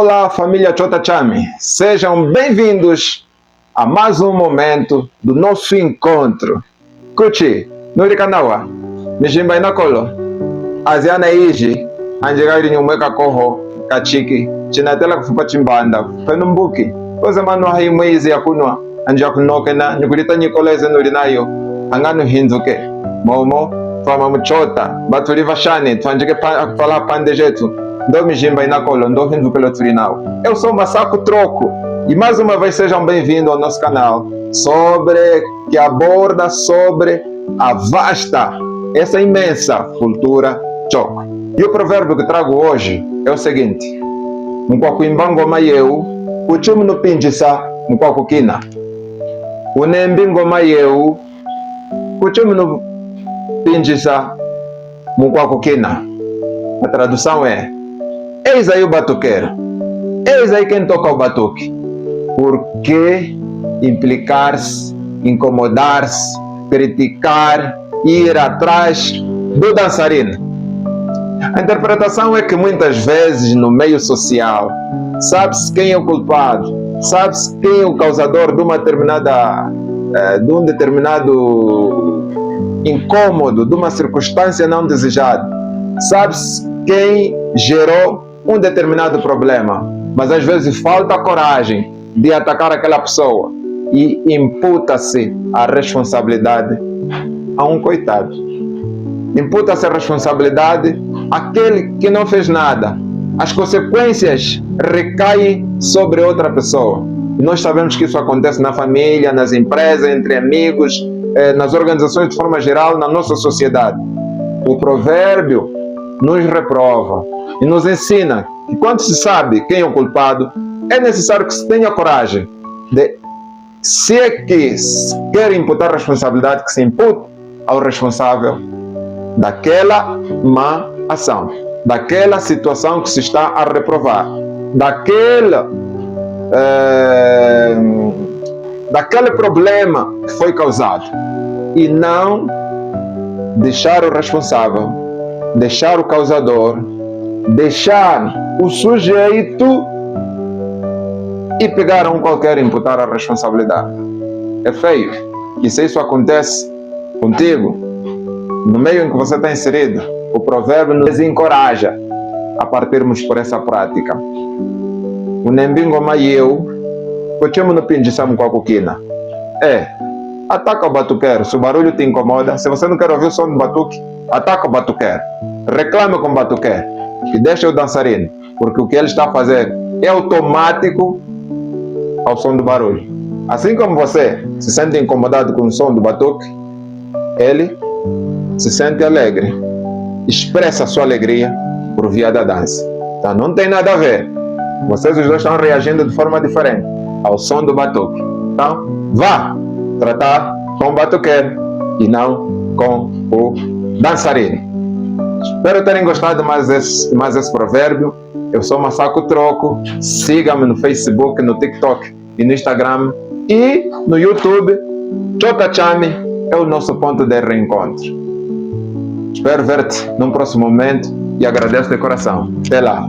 Olá, família Chota Chami. Sejam bem-vindos a mais um momento do nosso encontro. Kuchi, Nuri Kanawa, Mijimba Inakolo, Aziana Iji, Anjegari Nyumweka Koho, Kachiki, Chinatela Kufupa Chimbanda, Penumbuki, Ozamano Haimwezi Yakunwa, Anjakunokena, Nukulita Nikoleze Nurinayo, Anganu Hinduke, Momo, Fama Muchota, Batuliva Shani, Twanjike Fala Pandejetu, Ndo Mijimba Inakolo, Ndo Hinduke Turinau. Eu sou Massaco Troco e mais uma vez sejam bem-vindos ao nosso canal que aborda sobre a vasta, essa imensa cultura Choco. E o provérbio que trago hoje é o seguinte: Mkwakuimbango mayeu, uchumu no pinjisa, mkwakukina. Unembingo mayeu, uchumu no pinjisa, mkwakukina. A tradução é: eis aí o batuqueiro, eis aí quem toca o batuque. Por que implicar-se, incomodar-se, criticar, ir atrás do dançarino? A interpretação é que muitas vezes no meio social sabe-se quem é o culpado, sabe-se quem é o causador de de um determinado incômodo, de uma circunstância não desejada, sabe-se quem gerou um determinado problema, mas às vezes falta coragem de atacar aquela pessoa e imputa-se a responsabilidade a um coitado. Imputa-se a responsabilidade àquele que não fez nada. As consequências recaem sobre outra pessoa. E nós sabemos que isso acontece na família, nas empresas, entre amigos, nas organizações de forma geral, na nossa sociedade. O provérbio nos reprova e nos ensina que quando se sabe quem é o culpado, é necessário que se tenha coragem de, se é que se quer imputar responsabilidade, que se impute ao responsável daquela má ação, daquela situação que se está a reprovar, daquele problema que foi causado, e não deixar o responsável, deixar o causador, deixar o sujeito e pegar a um qualquer e imputar a responsabilidade. É feio. E se isso acontece contigo, no meio em que você está inserido, o provérbio nos desencoraja a partirmos por essa prática. O nembingo mayeu, cochemo no pinjisamu com a coquina. Ataca o batuqueiro. Se o barulho te incomoda, se você não quer ouvir o som do batuque, ataca o batuqueiro. Reclame com o batuqueiro e deixa o dançarino, porque o que ele está a fazer é automático ao som do barulho. Assim como você se sente incomodado com o som do batuque, ele se sente alegre, expressa a sua alegria por via da dança. Então não tem nada a ver. Vocês os dois estão reagindo de forma diferente ao som do batuque. Então vá tratar com o batuqueiro e não com o dançarino. Espero terem gostado mais esse provérbio. Eu sou Massaco Troco. Siga-me no Facebook, no TikTok e no Instagram. E no YouTube, Chota Chami é o nosso ponto de reencontro. Espero ver-te num próximo momento e agradeço de coração. Até lá.